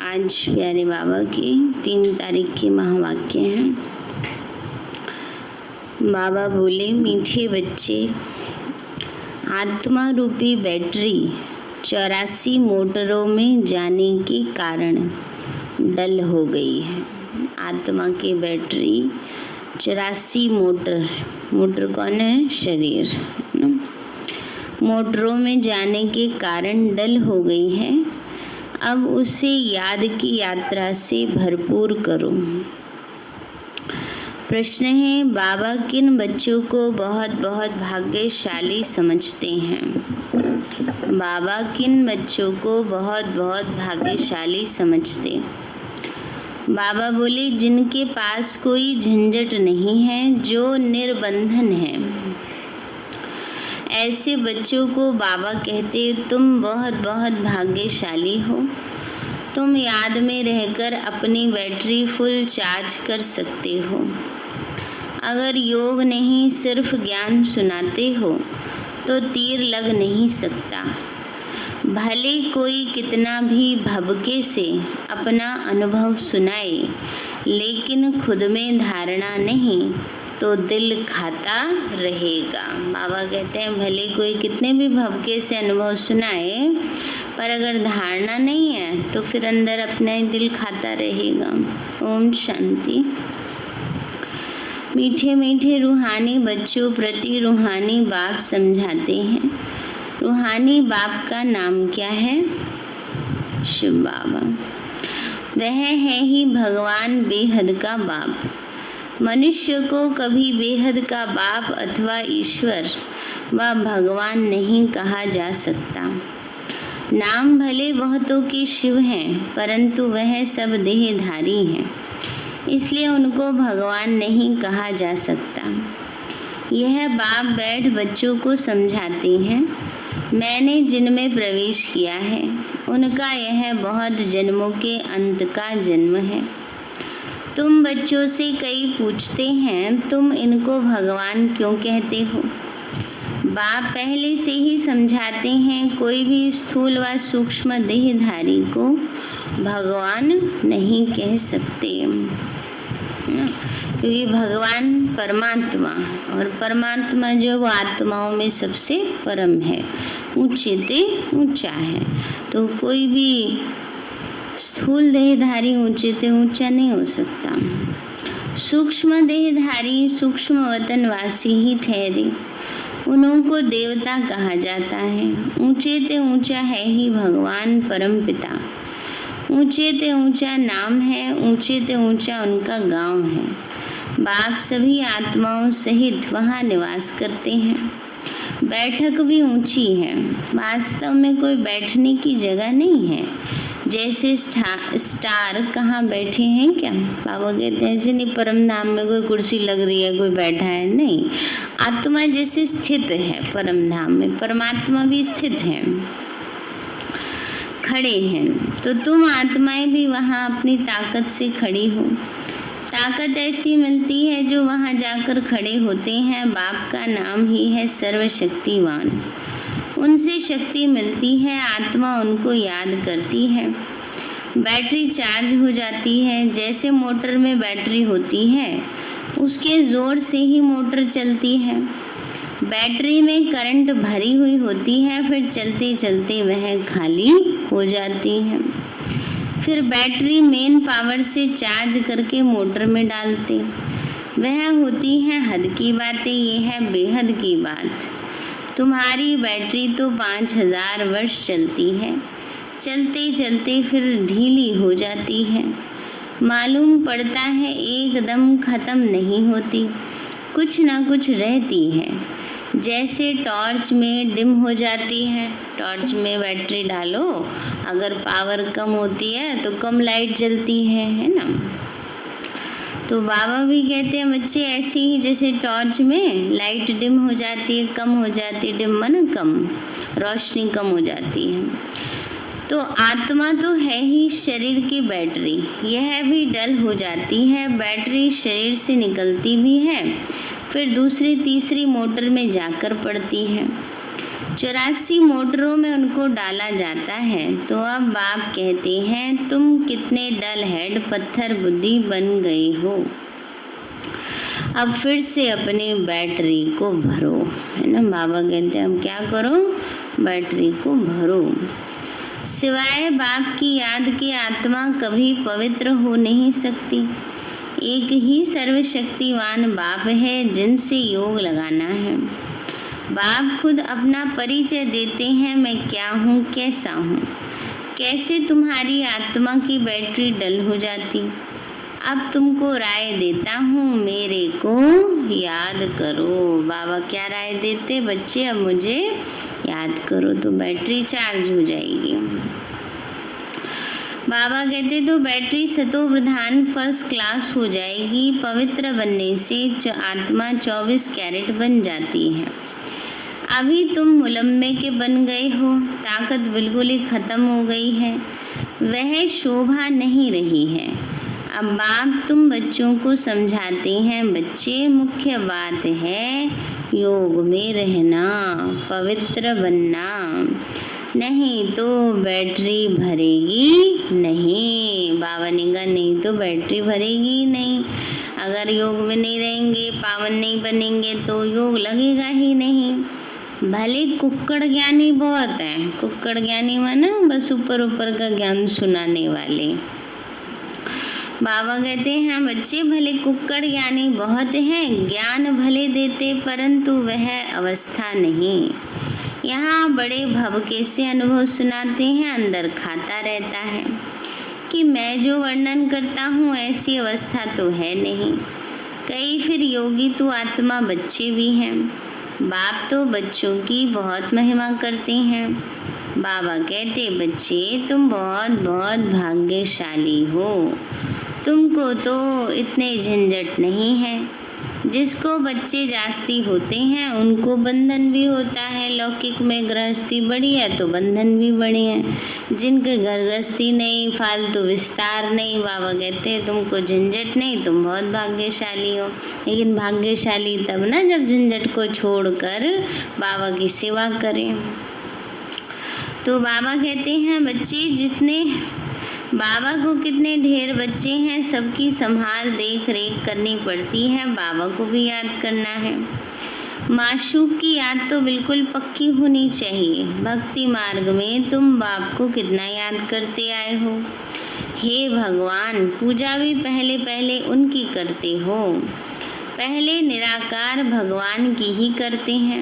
आज प्यारे बाबा की 3 तारीख के महावाक्य हैं। बाबा बोले, मीठे बच्चे, आत्मा रूपी बैटरी 84 मोटरों में जाने के कारण डल हो गई है। आत्मा की बैटरी 84 मोटर कौन है? शरीर। मोटरों में जाने के कारण डल हो गई है। अब उसे याद की यात्रा से भरपूर करो। प्रश्न है, बाबा किन बच्चों को बहुत बहुत भाग्यशाली समझते हैं? बाबा किन बच्चों को बहुत बहुत भाग्यशाली समझते? बाबा बोले, जिनके पास कोई झंझट नहीं है, जो निर्बंधन है, ऐसे बच्चों को बाबा कहते, तुम बहुत बहुत भाग्यशाली हो। तुम याद में रहकर अपनी बैटरी फुल चार्ज कर सकते हो। अगर योग नहीं सिर्फ ज्ञान सुनाते हो तो तीर लग नहीं सकता। भले कोई कितना भी भभके से अपना अनुभव सुनाए, लेकिन खुद में धारणा नहीं तो दिल खाता रहेगा। बाबा कहते हैं, भले कोई कितने भी भभके से अनुभव सुनाए, पर अगर धारणा नहीं है तो फिर अंदर अपना ही दिल खाता रहेगा। ओम शांति। मीठे मीठे रूहानी बच्चों प्रति रूहानी बाप समझाते हैं। रूहानी बाप का नाम क्या है? शिव बाबा। वह है ही भगवान बेहद का बाप। मनुष्य को कभी बेहद का बाप अथवा ईश्वर व भगवान नहीं कहा जा सकता। नाम भले बहुतों के शिव हैं, परंतु वह सब देहधारी हैं, इसलिए उनको भगवान नहीं कहा जा सकता। यह बाप बैठ बच्चों को समझाते हैं, मैंने जिनमें प्रवेश किया है उनका यह बहुत जन्मों के अंत का जन्म है। तुम बच्चों से कई पूछते हैं, तुम इनको भगवान क्यों कहते हो? बाप पहले से ही समझाते हैं, कोई भी स्थूल व सूक्ष्म देहधारी को भगवान नहीं कह सकते, क्योंकि भगवान परमात्मा, और परमात्मा जो वो आत्माओं में सबसे परम है, ऊंचे ते ऊंचा है। तो कोई भी स्थूल देहधारी ऊंचे ते ऊंचा नहीं हो सकता। सूक्ष्म देहधारी सूक्ष्म वतनवासी ही ठहरे, उन्हों को देवता कहा जाता है। ऊंचे ते ऊंचा है ही भगवान परम पिता। ऊंचे ते ऊंचा नाम है, ऊंचे ते ऊंचा उनका गांव है। बाप सभी आत्माओं सहित वहाँ निवास करते हैं। बैठक भी ऊंची है। वास्तव में कोई बैठने की जगह नहीं है। जैसे स्टार कहाँ बैठे हैं क्या? बाबा कहते हैं ऐसे नहीं, परम धाम में कोई कुर्सी लग रही है, कोई बैठा है, नहीं। आत्मा जैसे स्थित है परम धाम में, परमात्मा भी स्थित है, खड़े हैं। तो तुम आत्माएं भी वहाँ अपनी ताकत से खड़ी हो। ताकत ऐसी मिलती है जो वहाँ जाकर खड़े होते हैं। बाप का नाम ही है सर्वशक्तिवान। उनसे शक्ति मिलती है, आत्मा उनको याद करती है, बैटरी चार्ज हो जाती है। जैसे मोटर में बैटरी होती है, उसके जोर से ही मोटर चलती है। बैटरी में करंट भरी हुई होती है, फिर चलते चलते वह खाली हो जाती है। फिर बैटरी मेन पावर से चार्ज करके मोटर में डालते। वह होती है हद की बातें, ये है बेहद की बात। तुम्हारी बैटरी तो 5000 वर्ष चलती है, चलते चलते फिर ढीली हो जाती है। मालूम पड़ता है एकदम ख़त्म नहीं होती, कुछ ना कुछ रहती है। जैसे टॉर्च में डिम हो जाती है। टॉर्च में बैटरी डालो, अगर पावर कम होती है तो कम लाइट जलती है ना। तो बाबा भी कहते हैं, बच्चे ऐसे ही जैसे टॉर्च में लाइट डिम हो जाती है, कम हो जाती है, डिम माना कम, रोशनी कम हो जाती है। तो आत्मा तो है ही शरीर की बैटरी, यह भी डल हो जाती है। बैटरी शरीर से निकलती भी है, फिर दूसरी तीसरी मोटर में जाकर पड़ती है। 84 मोटरों में उनको डाला जाता है। तो अब बाप कहते हैं तुम कितने डल हेड पत्थर बुद्धि बन गए हो, अब फिर से अपनी बैटरी को भरो, है ना। बाबा कहते हैं अब क्या करो, बैटरी को भरो। सिवाय बाप की याद के आत्मा कभी पवित्र हो नहीं सकती। एक ही सर्वशक्तिवान बाप है जिनसे योग लगाना है। बाप खुद अपना परिचय देते हैं, मैं क्या हूँ, कैसा हूँ। कैसे तुम्हारी आत्मा की बैटरी डल हो जाती। अब तुमको राय देता हूँ, मेरे को याद करो। बाबा क्या राय देते, बच्चे अब मुझे याद करो तो बैटरी चार्ज हो जाएगी। बाबा कहते तो बैटरी सतो प्रधान फर्स्ट क्लास हो जाएगी। पवित्र बनने से आत्मा 24 कैरेट बन जाती है। अभी तुम मुलम्मे के बन गए हो, ताकत बिल्कुल ही खत्म हो गई है, वह शोभा नहीं रही है। अब बाप तुम बच्चों को समझाते हैं, बच्चे मुख्य बात है योग में रहना, पवित्र बनना, नहीं तो बैटरी भरेगी नहीं। बाबा ने कहा नहीं तो बैटरी भरेगी नहीं। अगर योग में नहीं रहेंगे, पावन नहीं बनेंगे तो योग लगेगा ही नहीं। भले कुक्कड़ ज्ञानी बहुत हैं, कुक्कड़ ज्ञानी माना बस ऊपर ऊपर का ज्ञान सुनाने वाले। बाबा कहते हैं बच्चे भले कुक्कड़ ज्ञानी बहुत हैं, ज्ञान भले देते परंतु वह अवस्था नहीं। यहाँ बड़े भवके से अनुभव सुनाते हैं, अंदर खाता रहता है कि मैं जो वर्णन करता हूँ ऐसी अवस्था तो है नहीं। कई फिर योगी तो आत्मा बच्चे भी हैं। बाप तो बच्चों की बहुत महिमा करते हैं। बाबा कहते बच्चे तुम बहुत बहुत भाग्यशाली हो, तुमको तो इतने झंझट नहीं है। जिसको बच्चे जास्ती होते हैं उनको बंधन भी होता है। लौकिक में गृहस्थी बड़ी है तो बंधन भी बड़े हैं। जिनके गृहस्थी नहीं, फालतू विस्तार नहीं, बाबा कहते हैं तुमको झंझट नहीं, तुम बहुत भाग्यशाली हो। लेकिन भाग्यशाली तब ना जब झंझट को छोड़कर बाबा की सेवा करें। तो बाबा कहते हैं बच्चे जितने बाबा को कितने ढेर बच्चे हैं, सबकी संभाल देख रेख करनी पड़ती है। बाबा को भी याद करना है। माशूक की याद तो बिल्कुल पक्की होनी चाहिए। भक्ति मार्ग में तुम बाप को कितना याद करते आए हो। हे भगवान, पूजा भी पहले पहले उनकी करते हो। पहले निराकार भगवान की ही करते हैं।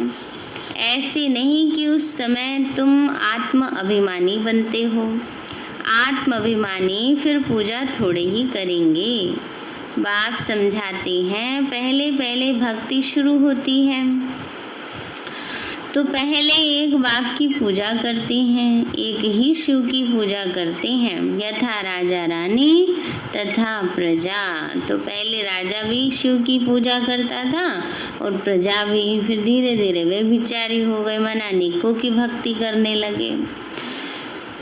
ऐसे नहीं कि उस समय तुम आत्म अभिमानी बनते हो। आत्म अभिमानी फिर पूजा थोड़े ही करेंगे। बाप समझाते हैं पहले पहले भक्ति शुरू होती है तो पहले एक बाप की पूजा करते हैं, एक ही शिव की पूजा करते हैं। यथा राजा रानी तथा प्रजा। तो पहले राजा भी शिव की पूजा करता था और प्रजा भी। फिर धीरे धीरे वे बिचारी हो गए, मनानिकों की भक्ति करने लगे।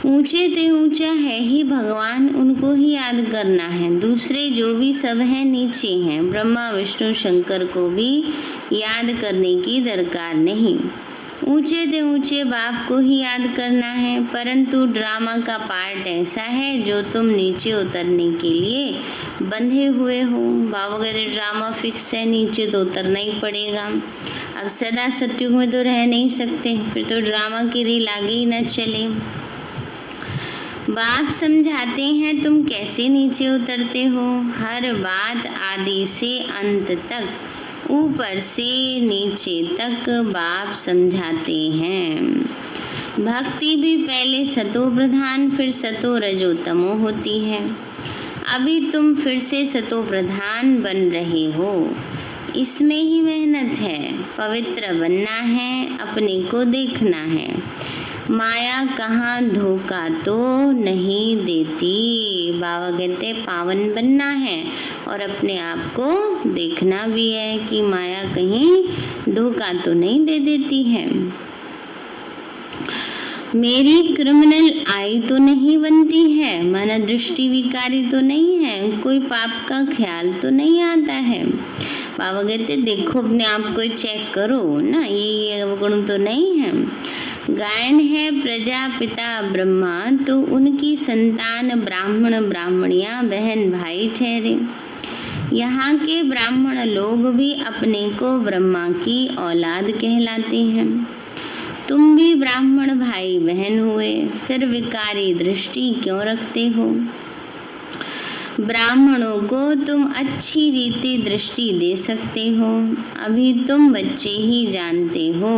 ऊंचे ते ऊंचा है ही भगवान, उनको ही याद करना है। दूसरे जो भी सब हैं नीचे हैं। ब्रह्मा विष्णु शंकर को भी याद करने की दरकार नहीं। ऊंचे ते ऊंचे बाप को ही याद करना है। परंतु ड्रामा का पार्ट ऐसा है जो तुम नीचे उतरने के लिए बंधे हुए हो। बाबा कहते ड्रामा फिक्स है, नीचे तो उतरना ही पड़ेगा। अब सदा सत्युग में तो रह नहीं सकते, फिर तो ड्रामा की रील आगे ही न चले। बाप समझाते हैं तुम कैसे नीचे उतरते हो। हर बात आदि से अंत तक, ऊपर से नीचे तक बाप समझाते हैं। भक्ति भी पहले सतो प्रधान फिर सतो रजो तमो होती है। अभी तुम फिर से सतो प्रधान बन रहे हो। इसमें ही मेहनत है। पवित्र बनना है, अपने को देखना है। माया कहाँ धोखा तो नहीं देती। बाबा कहते पावन बनना है और अपने आप को देखना भी है कि माया कहीं धोखा तो नहीं दे देती है। मेरी क्रिमिनल आई तो नहीं बनती है, मन दृष्टि विकारी तो नहीं है, कोई पाप का ख्याल तो नहीं आता है। बाबा कहते देखो अपने आप को चेक करो ना, ये अवगुण तो नहीं है। गायन है प्रजापिता ब्रह्मा, तो उनकी संतान ब्राह्मण ब्राह्मणियां बहन भाई ठहरे। यहाँ के ब्राह्मण लोग भी अपने को ब्रह्मा की औलाद कहलाते हैं। तुम भी ब्राह्मण भाई बहन हुए, फिर विकारी दृष्टि क्यों रखते हो? ब्राह्मणों को तुम अच्छी रीति दृष्टि दे सकते हो। अभी तुम बच्चे ही जानते हो,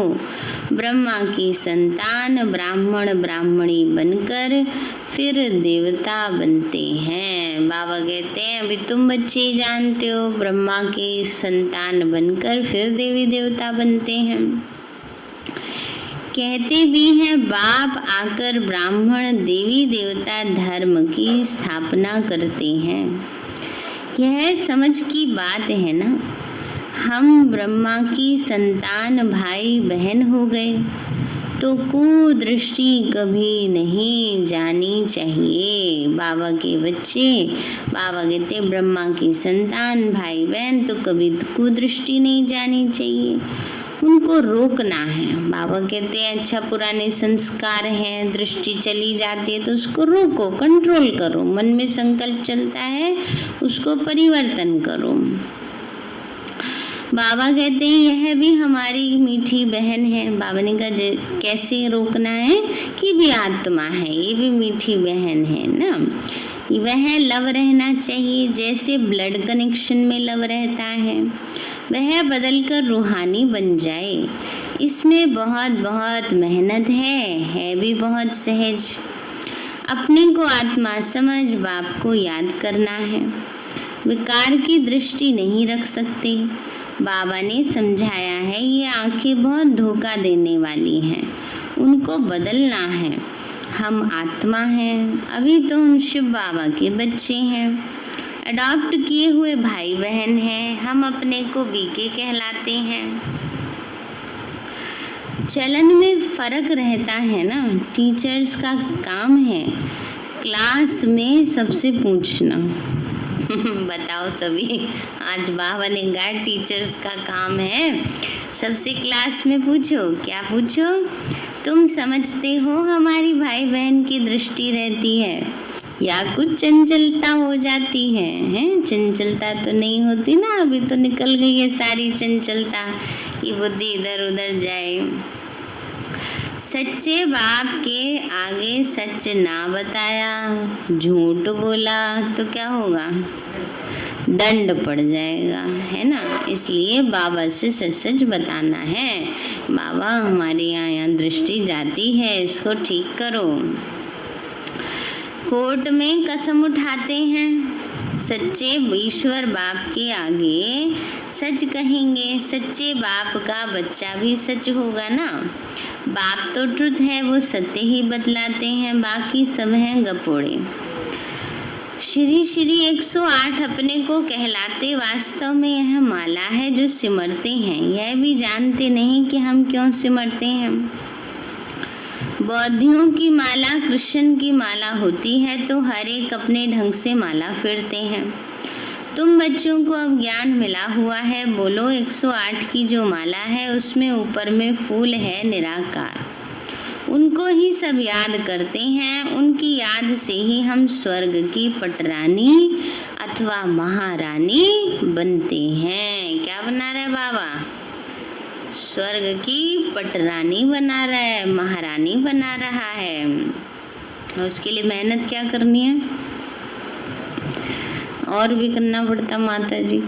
ब्रह्मा की संतान ब्राह्मण ब्राह्मणी बनकर फिर देवता बनते हैं। बाबा कहते हैं अभी तुम बच्चे ही जानते हो, ब्रह्मा की संतान बनकर फिर देवी देवता बनते हैं। कहते भी हैं बाप आकर ब्राह्मण देवी देवता धर्म की स्थापना करते हैं। यह समझ की बात है ना, हम ब्रह्मा की संतान भाई बहन हो गए तो कुदृष्टि कभी नहीं जानी चाहिए। बाबा के बच्चे, बाबा कहते ब्रह्मा की संतान भाई बहन तो कभी कुदृष्टि नहीं जानी चाहिए, उनको रोकना है। बाबा कहते हैं अच्छा पुराने संस्कार हैं, दृष्टि चली जाती है तो उसको रोको, कंट्रोल करो। मन में संकल्प चलता है उसको परिवर्तन करो। बाबा कहते हैं यह भी हमारी मीठी बहन है। बाबा ने कहा कैसे रोकना है कि भी आत्मा है, ये भी मीठी बहन है ना, वह लव रहना चाहिए जैसे ब्लड कनेक्शन में लव रहता है, वह बदलकर रूहानी बन जाए। इसमें बहुत बहुत मेहनत है भी बहुत सहज। अपने को आत्मा समझ बाप को याद करना है, विकार की दृष्टि नहीं रख सकते। बाबा ने समझाया है ये आंखें बहुत धोखा देने वाली हैं, उनको बदलना है। हम आत्मा हैं, अभी तो हम शिव बाबा के बच्चे हैं, अडॉप्ट किए हुए भाई बहन हैं, हम अपने को बीके कहलाते हैं। चलन में फर्क रहता है ना, टीचर्स का काम है क्लास में सबसे पूछना। बताओ सभी, आज बाबा ने कहा टीचर्स का काम है सबसे क्लास में पूछो। क्या पूछो? तुम समझते हो हमारी भाई बहन की दृष्टि रहती है या कुछ चंचलता हो जाती है? हैं चंचलता तो नहीं होती ना, अभी तो निकल गई है सारी चंचलता कि बुद्धि इधर उधर जाए। सच्चे बाप के आगे सच ना बताया, झूठ बोला तो क्या होगा? दंड पड़ जाएगा, है ना। इसलिए बाबा से सच सच बताना है, बाबा हमारे यहाँ दृष्टि जाती है, इसको ठीक करो। कोर्ट में कसम उठाते हैं, सच्चे ईश्वर बाप के आगे सच कहेंगे। सच्चे बाप का बच्चा भी सच होगा ना। बाप तो ट्रुथ है, वो सत्य ही बतलाते हैं, बाकी सब हैं गपोड़े। श्री श्री 108 अपने को कहलाते, वास्तव में यह माला है जो सिमरते हैं, यह भी जानते नहीं कि हम क्यों सिमरते हैं। बौद्धियों की माला कृष्ण की माला होती है तो हर एक अपने ढंग से माला फेरते हैं। तुम बच्चों को अब ज्ञान मिला हुआ है, बोलो 108 की जो माला है उसमें ऊपर में फूल है निराकार, उनको ही सब याद करते हैं। उनकी याद से ही हम स्वर्ग की पटरानी अथवा महारानी बनते हैं। क्या बना रहा है बाबा? स्वर्ग की पटरानी बना रहा है, महारानी बना रहा है। उसके लिए मेहनत क्या करनी है? और भी करना पड़ता माता जी।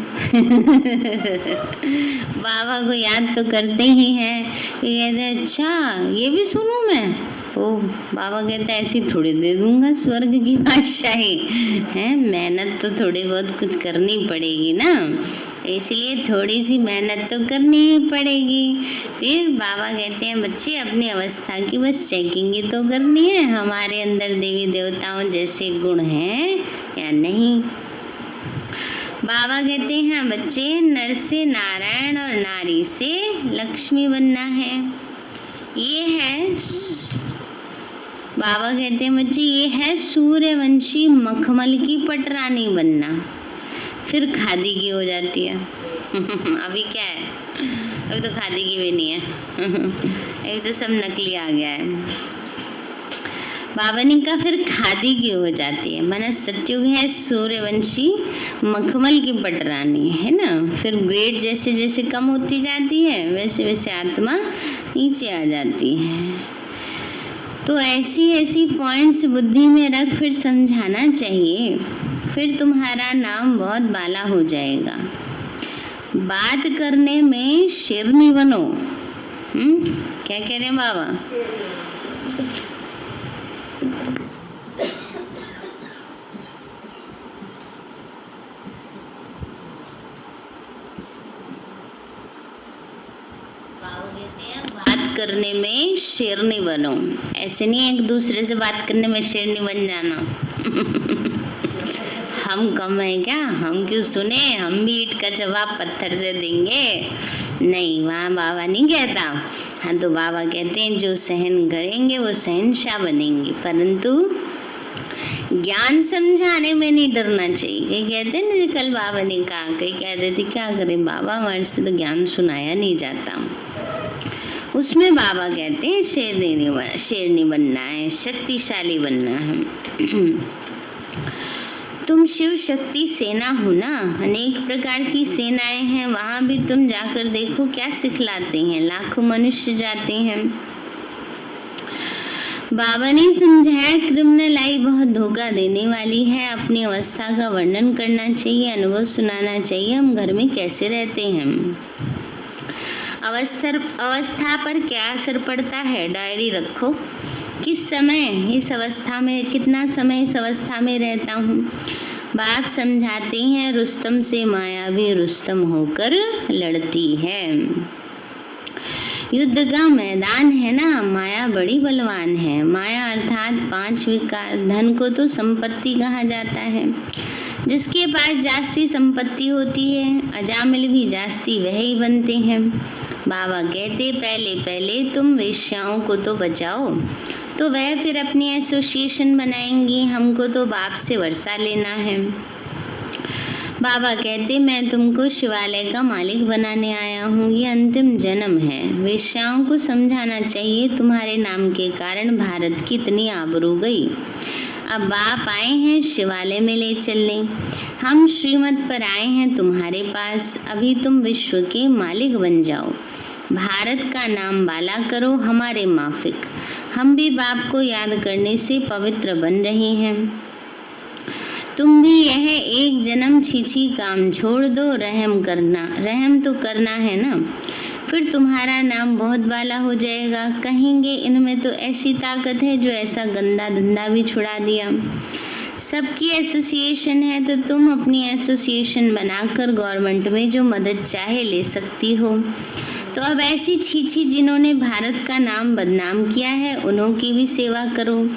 बाबा को याद तो करते ही हैं कि कहते अच्छा ये भी सुनूं मैं। ओ बाबा कहते ऐसी थोड़ी दे दूंगा स्वर्ग की बादशाही है, मेहनत तो थोड़ी बहुत कुछ करनी पड़ेगी ना, इसलिए थोड़ी सी मेहनत तो करनी ही पड़ेगी। फिर बाबा कहते हैं बच्चे अपनी अवस्था की बस चेकिंग ही तो करनी है, हमारे अंदर देवी देवताओं जैसे गुण हैं या नहीं। बाबा कहते हैं बच्चे नर से नारायण और नारी से लक्ष्मी बनना है। ये है बाबा कहते हैं बच्चे ये है सूर्यवंशी मखमल की पटरानी बनना। फिर खादी की हो जाती है। अभी क्या है, अभी तो खादी की भी नहीं है। अभी तो सब नकली आ गया है। बावनी का फिर खादी की हो जाती है। माना सत्युग है सूर्यवंशी मखमल की पटरानी, है ना। फिर ग्रेड जैसे जैसे कम होती जाती है वैसे वैसे आत्मा नीचे आ जाती है। तो ऐसी ऐसी पॉइंट्स बुद्धि में रख फिर समझाना चाहिए, फिर तुम्हारा नाम बहुत बाला हो जाएगा। बात करने में शेरनी बनो। क्या कह रहे हैं बाबा? बात करने में शेरनी बनो। ऐसे नहीं एक दूसरे से बात करने में शेरनी बन जाना। हम कम है क्या, हम क्यों सुने, हम भी ईंट का जवाब पत्थर से देंगे? नहीं, वहाँ बाबा नहीं कहता। हाँ, तो बाबा कहते हैं जो सहन करेंगे वो शहंशाह बनेंगे, परंतु ज्ञान समझाने में नहीं डरना चाहिए। कई कहते हैं ना, कल बाबा ने कहा, कई कहते थे क्या करें बाबा, हमारे से तो ज्ञान सुनाया नहीं जाता। उसमें बाबा कहते हैं शेरनी बनना है, शक्तिशाली बनना है। तुम शिव शक्ति सेना हो ना, अनेक प्रकार की सेनाएं हैं, वहां भी तुम जाकर देखो क्या सिखलाते हैं। लाखों मनुष्य जाते हैं। बाबा ने समझाया क्रिमिनल आई बहुत धोखा देने वाली है। अपनी अवस्था का वर्णन करना चाहिए, अनुभव सुनाना चाहिए, हम घर में कैसे रहते हैं, अवस्था पर क्या असर पड़ता है, डायरी रखो। किस समय इस अवस्था में, कितना समय इस अवस्था में रहता हूँ। बाप समझाते हैं रुस्तम से माया भी रुस्तम होकर लड़ती है। युद्ध का मैदान है ना, माया बड़ी बलवान है। माया अर्थात 5 विकार। धन को तो संपत्ति कहा जाता है। जिसके पास जास्ती संपत्ति होती है, अजामिल भी जास्ती वह ही बनते हैं। बाबा कहते पहले पहले तुम वेश्याओं को तो बचाओ, तो वह फिर अपनी एसोसिएशन बनाएंगी। हमको तो बाप से वर्षा लेना है। बाबा कहते मैं तुमको शिवालय का मालिक बनाने आया हूँ, ये अंतिम जन्म है। वेश्याओं को समझाना चाहिए तुम्हारे नाम के कारण भारत की इतनी आबरू गई। अब बाप आए हैं शिवालय में ले चलने। हम श्रीमत पर आए हैं तुम्हारे पास। अभी तुम विश्व के मालिक बन जाओ, भारत का नाम बाला करो हमारे माफिक। हम भी बाप को याद करने से पवित्र बन रहे हैं। तुम भी यह एक जन्म छीछी काम छोड़ दो, रहम तो करना है ना, फिर तुम्हारा नाम बहुत बाला हो जाएगा। कहेंगे इनमें तो ऐसी ताकत है जो ऐसा गंदा धंधा भी छुड़ा दिया। सबकी एसोसिएशन है तो तुम अपनी एसोसिएशन बनाकर गवर्नमेंट में जो मदद चाहे ले सकती हो। तो अब ऐसी छीछी जिन्होंने भारत का नाम बदनाम किया है उन्हों की भी सेवा करो।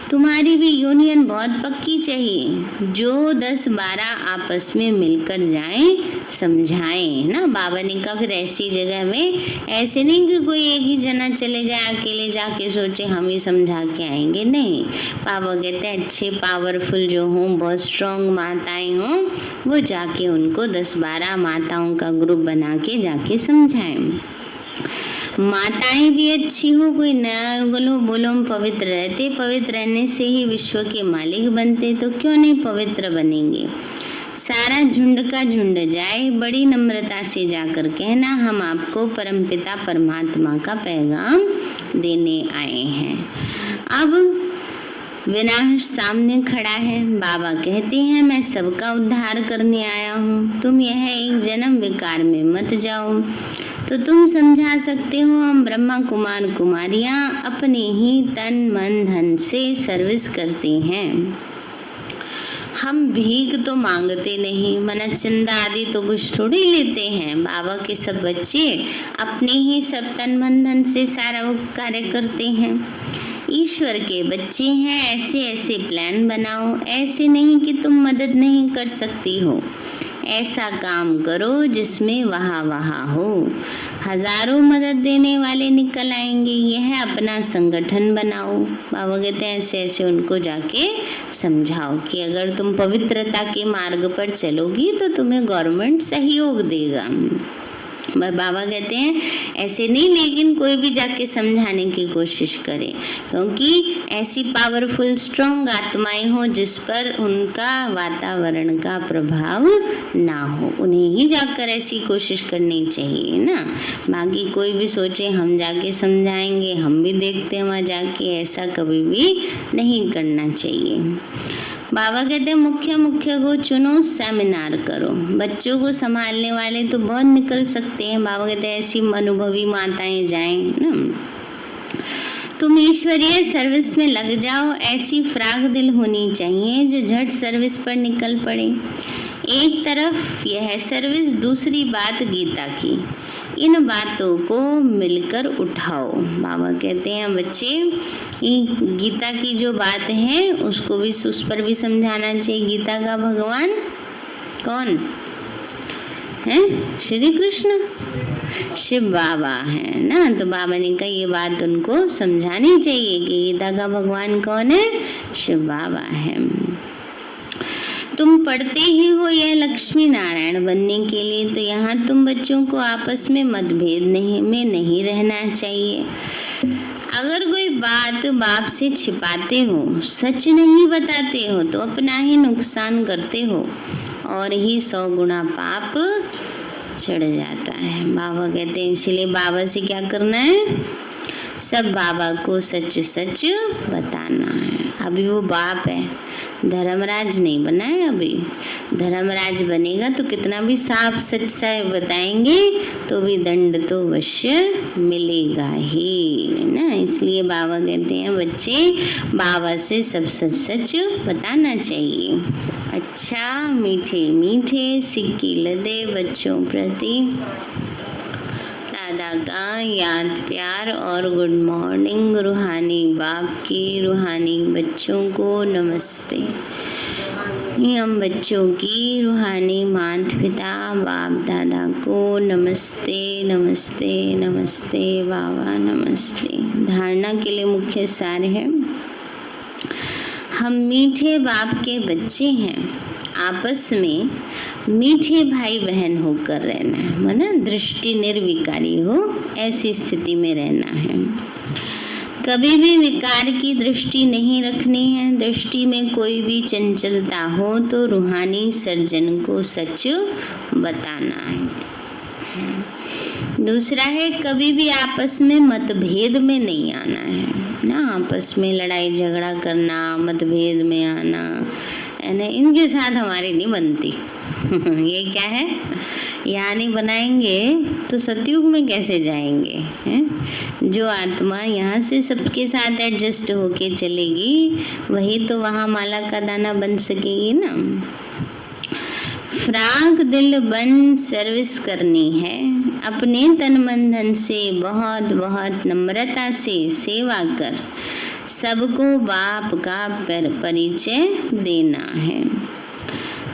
तुम्हारी भी यूनियन बहुत पक्की चाहिए, जो 10-12 आपस में मिलकर जाएं, समझाएं ना। बाबा ने कहा फिर ऐसी जगह में ऐसे नहीं कि कोई एक ही जना चले जाए, अकेले जाके सोचे हम ही समझा के आएंगे। नहीं, बाबा कहते हैं अच्छे पावरफुल जो हों, बहुत स्ट्रॉन्ग माताएं हों, वो जाके उनको 10-12 माताओं का ग्रुप बना के जाके समझाएं। माताएं भी अच्छी हो, कोई नया बोलो पवित्र रहते। पवित्र रहने से ही विश्व के मालिक बनते, तो क्यों नहीं पवित्र बनेंगे। सारा झुंड का झुंड जाए, बड़ी नम्रता से जाकर कहना हम आपको परमपिता परमात्मा का पैगाम देने आए हैं। अब विनाश सामने खड़ा है। बाबा कहते हैं मैं सबका उद्धार करने आया हूँ, तुम यह एक जन्म विकार में मत जाओ। तो तुम समझा सकते हो हम ब्रह्मा कुमार कुमारियाँ अपने ही तन मन धन से सर्विस करते हैं। हम भीख तो मांगते नहीं, मना चंदा आदि तो कुछ थोड़ी लेते हैं। बाबा के सब बच्चे अपने ही सब तन मन धन से सारा वो कार्य करते हैं। ईश्वर के बच्चे हैं, ऐसे ऐसे प्लान बनाओ। ऐसे नहीं कि तुम मदद नहीं कर सकती हो, ऐसा काम करो जिसमें वहा हो। हजारों मदद देने वाले निकल आएंगे। यह अपना संगठन बनाओ। बाबा कहते हैं ऐसे ऐसे उनको जाके समझाओ कि अगर तुम पवित्रता के मार्ग पर चलोगी तो तुम्हें गवर्नमेंट सहयोग देगा। बाबा कहते हैं ऐसे नहीं, लेकिन कोई भी जाके समझाने की कोशिश करे, क्योंकि ऐसी पावरफुल स्ट्रॉन्ग आत्माएं हो जिस पर उनका वातावरण का प्रभाव ना हो, उन्हें ही जाकर ऐसी कोशिश करनी चाहिए ना। बाकी कोई भी सोचे हम जाके समझाएंगे, हम भी देखते हैं वहाँ जाके, ऐसा कभी भी नहीं करना चाहिए। बाबा कहते हैं मुख्य को चुनो, सेमिनार करो। बच्चों को संभालने वाले तो बहुत निकल सकते हैं। बाबा कहते हैं ऐसी अनुभवी माताएं जाएं ना। तुम ईश्वरीय सर्विस में लग जाओ। ऐसी फ्राग दिल होनी चाहिए जो झट सर्विस पर निकल पड़े। एक तरफ यह सर्विस, दूसरी बात गीता की। इन बातों को मिलकर उठाओ। बाबा कहते हैं बच्चे गीता की जो बात है उसको भी, उस पर भी समझाना चाहिए। गीता का भगवान कौन है? श्री कृष्ण, शिव बाबा है ना। तो बाबा ने कहा ये बात उनको समझानी चाहिए कि गीता का भगवान कौन है? शिव बाबा है। तुम पढ़ते ही हो यह लक्ष्मी नारायण बनने के लिए, तो यहाँ तुम बच्चों को आपस में मतभेद नहीं रहना चाहिए। अगर कोई बात बाप से छिपाते हो, सच नहीं बताते हो, तो अपना ही नुकसान करते हो और ही 100 गुना पाप चढ़ जाता है। बाबा कहते हैं इसलिए बाबा से क्या करना है? सब बाबा को सच सच बताना है। अभी वो बाप है, धर्मराज नहीं बना है। अभी धर्मराज बनेगा तो कितना भी साफ सच सा बताएंगे तो भी दंड तो अवश्य मिलेगा ही ना। इसलिए बाबा कहते हैं बच्चे बाबा से सब सच सच बताना चाहिए। अच्छा मीठे मीठे सिक्के लदे बच्चों प्रति दादा का याद प्यार और गुड मॉर्निंग। रूहानी बाप की रूहानी बच्चों को नमस्ते। हम बच्चों की रूहानी माता पिता बाप दादा को नमस्ते नमस्ते नमस्ते बाबा नमस्ते। धारणा के लिए मुख्य सार है, हम मीठे बाप के बच्चे हैं। आपस में मीठे भाई बहन होकर रहना है, माना दृष्टि निर्विकारी हो, ऐसी स्थिति में रहना है। कभी भी विकार की दृष्टि नहीं रखनी है। दृष्टि में कोई भी चंचलता हो तो रूहानी सर्जन को सच बताना है। दूसरा है कभी भी आपस में मतभेद में नहीं आना है ना। आपस में लड़ाई झगड़ा करना, मतभेद में आना है ना, इनके साथ हमारी नहीं बनती। ये क्या है? यहाँ नहीं बनाएंगे तो सतयुग में कैसे जाएंगे हैं? जो आत्मा यहाँ से सबके साथ एडजस्ट होके चलेगी वही तो वहाँ माला का दाना बन सकेगी ना। फ्राक दिल बन सर्विस करनी है। अपने तन मन धन से बहुत बहुत नम्रता से सेवा कर सबको बाप का परिचय देना है।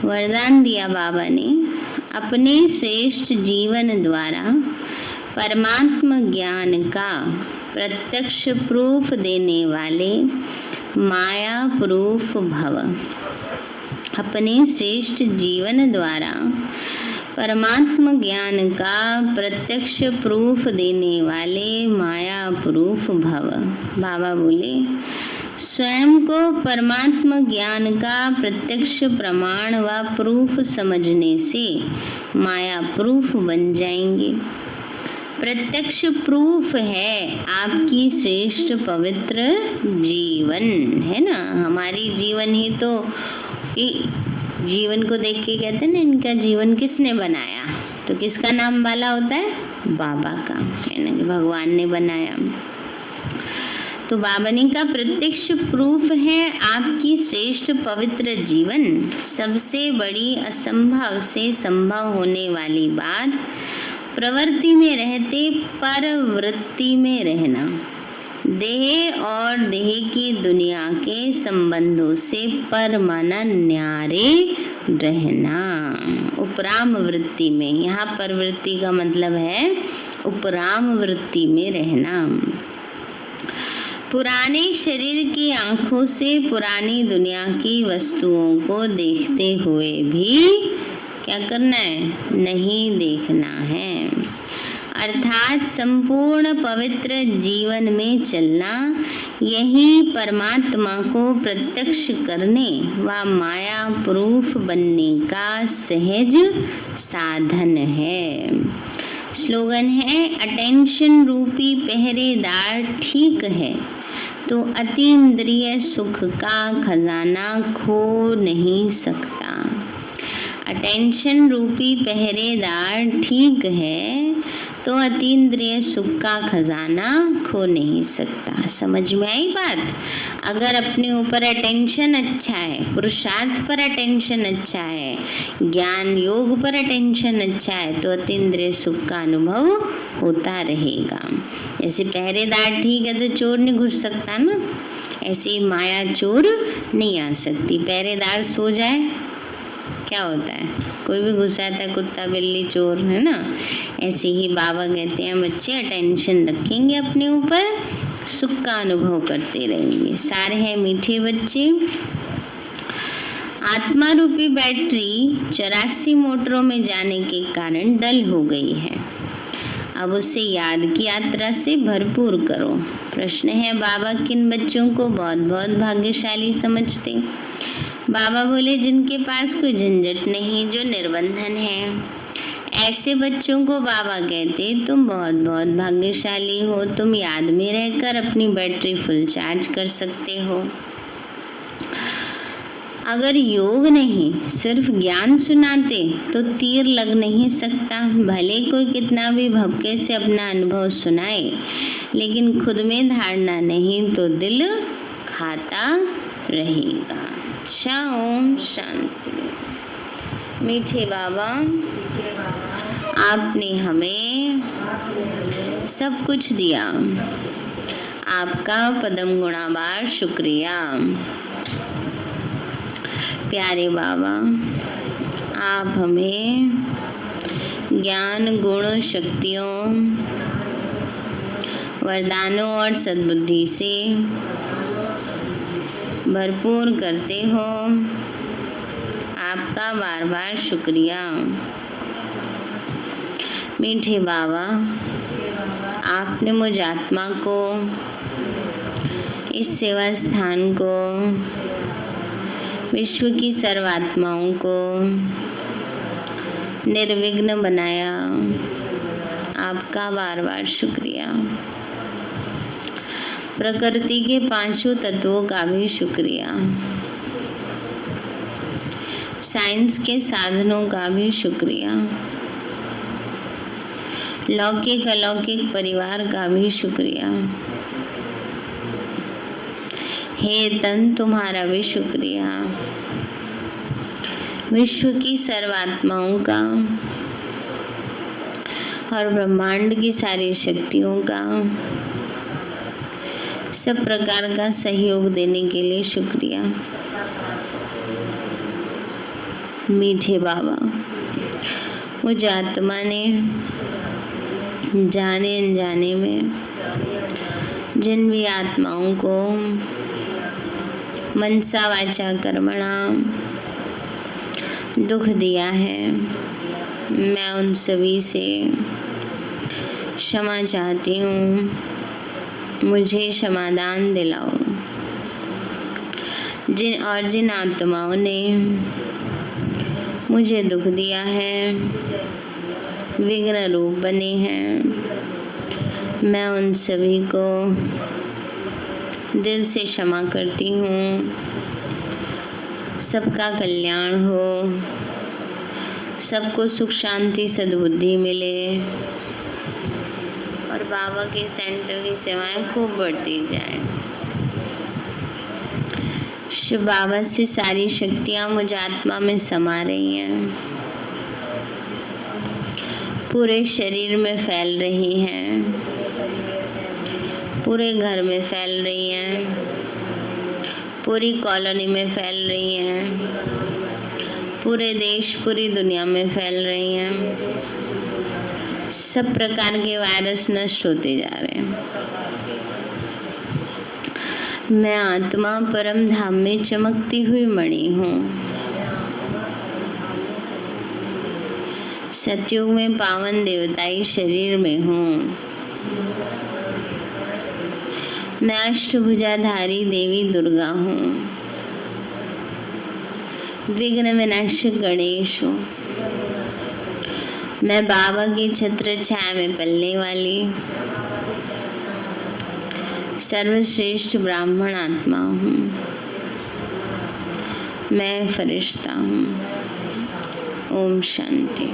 वरदान दिया बाबा ने, अपने श्रेष्ठ जीवन द्वारा परमात्मा ज्ञान का प्रत्यक्ष प्रूफ देने वाले माया प्रूफ भव। अपने श्रेष्ठ जीवन द्वारा परमात्मा ज्ञान का प्रत्यक्ष प्रूफ देने वाले माया प्रूफ भव। बाबा बोले स्वयं को परमात्मा ज्ञान का प्रत्यक्ष प्रमाण व प्रूफ समझने से माया प्रूफ बन जाएंगे। प्रत्यक्ष प्रूफ है आपकी श्रेष्ठ पवित्र जीवन है ना। हमारी जीवन ही तो, जीवन को देख के कहते हैं ना इनका जीवन किसने बनाया, तो किसका नाम वाला होता है? बाबा का, है ना, भगवान ने बनाया। तो बाबा ने का प्रत्यक्ष प्रूफ है आपकी श्रेष्ठ पवित्र जीवन। सबसे बड़ी असंभव से संभव होने वाली बात प्रवृत्ति में रहते परवृत्ति में रहना, देह और देह की दुनिया के संबंधों से पर माना न्यारे रहना। उपराम वृत्ति में, यहाँ पर वृत्ति का मतलब है उपराम वृत्ति में रहना। पुराने शरीर की आंखों से पुरानी दुनिया की वस्तुओं को देखते हुए भी क्या करना है? नहीं देखना है। अर्थात संपूर्ण पवित्र जीवन में चलना, यही परमात्मा को प्रत्यक्ष करने व माया प्रूफ बनने का सहज साधन है। स्लोगन है, अटेंशन रूपी पहरेदार ठीक है तो अतीन्द्रिय सुख का खजाना खो नहीं सकता। अटेंशन रूपी पहरेदार ठीक है तो अतीन्द्रिय सुख का खजाना खो नहीं सकता। समझ में आई बात? अगर अपने ऊपर अटेंशन अच्छा है, पुरुषार्थ पर अटेंशन अच्छा है, ज्ञान योग पर अटेंशन अच्छा है, तो अतीन्द्रिय सुख का अनुभव होता रहेगा। जैसे पहरेदार ठीक है तो चोर नहीं घुस सकता ना, ऐसे ही माया चोर नहीं आ सकती। पहरेदार सो जाए क्या होता है? कोई भी घुस आता है, कुत्ता बिल्ली चोर, है ना। ऐसे ही बाबा कहते हैं बच्चे अटेंशन रखेंगे अपने ऊपर, सुख का अनुभव करते रहेंगे। सारे हैं मीठे बच्चे। आत्मा रूपी बैटरी 84 मोटरों में जाने के कारण डल हो गई है। अब उसे याद की यात्रा से भरपूर करो। प्रश्न है, बाबा किन बच्चों को बहुत बहुत भाग्यशाली समझते? बाबा बोले, जिनके पास कोई झंझट नहीं, जो निर्बंधन है, ऐसे बच्चों को बाबा कहते तुम बहुत बहुत भाग्यशाली हो। तुम याद में रहकर अपनी बैटरी फुल चार्ज कर सकते हो। अगर योग नहीं सिर्फ ज्ञान सुनाते तो तीर लग नहीं सकता। भले कोई कितना भी भपके से अपना अनुभव सुनाए, लेकिन खुद में धारणा नहीं तो दिल खाता रहेगा। ओम शांति। मीठे बाबा, आपने हमें सब कुछ दिया, आपका पदम गुणाबार शुक्रिया। प्यारे बाबा, आप हमें ज्ञान गुण शक्तियों वरदानों और सद्बुद्धि से भरपूर करते हो, आपका बार बार शुक्रिया। मीठे बाबा, आपने मुझ आत्मा को, इस सेवा स्थान को, विश्व की सर्वात्माओं को निर्विघ्न बनाया, आपका बार बार शुक्रिया। प्रकृति के पांचों तत्वों का भी शुक्रिया, साइंस के साधनों का भी शुक्रिया, लौकिक अलौकिक परिवार का भी शुक्रिया। हे तन, तुम्हारा भी शुक्रिया। विश्व की सर्वात्माओं का और ब्रह्मांड की सारी शक्तियों का, सब प्रकार का सहयोग देने के लिए शुक्रिया। मीठे बाबा, मुझ आत्मा ने जाने अनजाने में जिन भी आत्माओं को मनसा वाचा कर्मणा दुख दिया है, मैं उन सभी से क्षमा चाहती हूँ। मुझे क्षमादान दिलाओ। जिन आत्माओं ने मुझे दुख दिया है, विघ्न रूप बने हैं, मैं उन सभी को दिल से क्षमा करती हूँ। सबका कल्याण हो, सबको सुख शांति सद्बुद्धि मिले और बाबा के सेंटर की सेवाएं खूब बढ़ती जाएं। शिव बाबा से सारी शक्तियाँ मुझ आत्मा में समा रही हैं, पूरे शरीर में फैल रही हैं, पूरे घर में फैल रही हैं, पूरी कॉलोनी में फैल रही हैं, पूरे देश पूरी दुनिया में फैल रही हैं। सब प्रकार के वायरस नष्ट होते जा रहे हैं। मैं आत्मा परम धाम में चमकती हुई मणि हूँ। सतयुग में पावन देवताई शरीर में हूँ। मैं अष्टभुजाधारी देवी दुर्गा हूँ। विघ्न विनाशक गणेश हूँ। मैं बाबा की छत्र छाया में पलने वाली सर्वश्रेष्ठ ब्राह्मण आत्मा हूँ। मैं फरिश्ता हूँ। ओम शांति।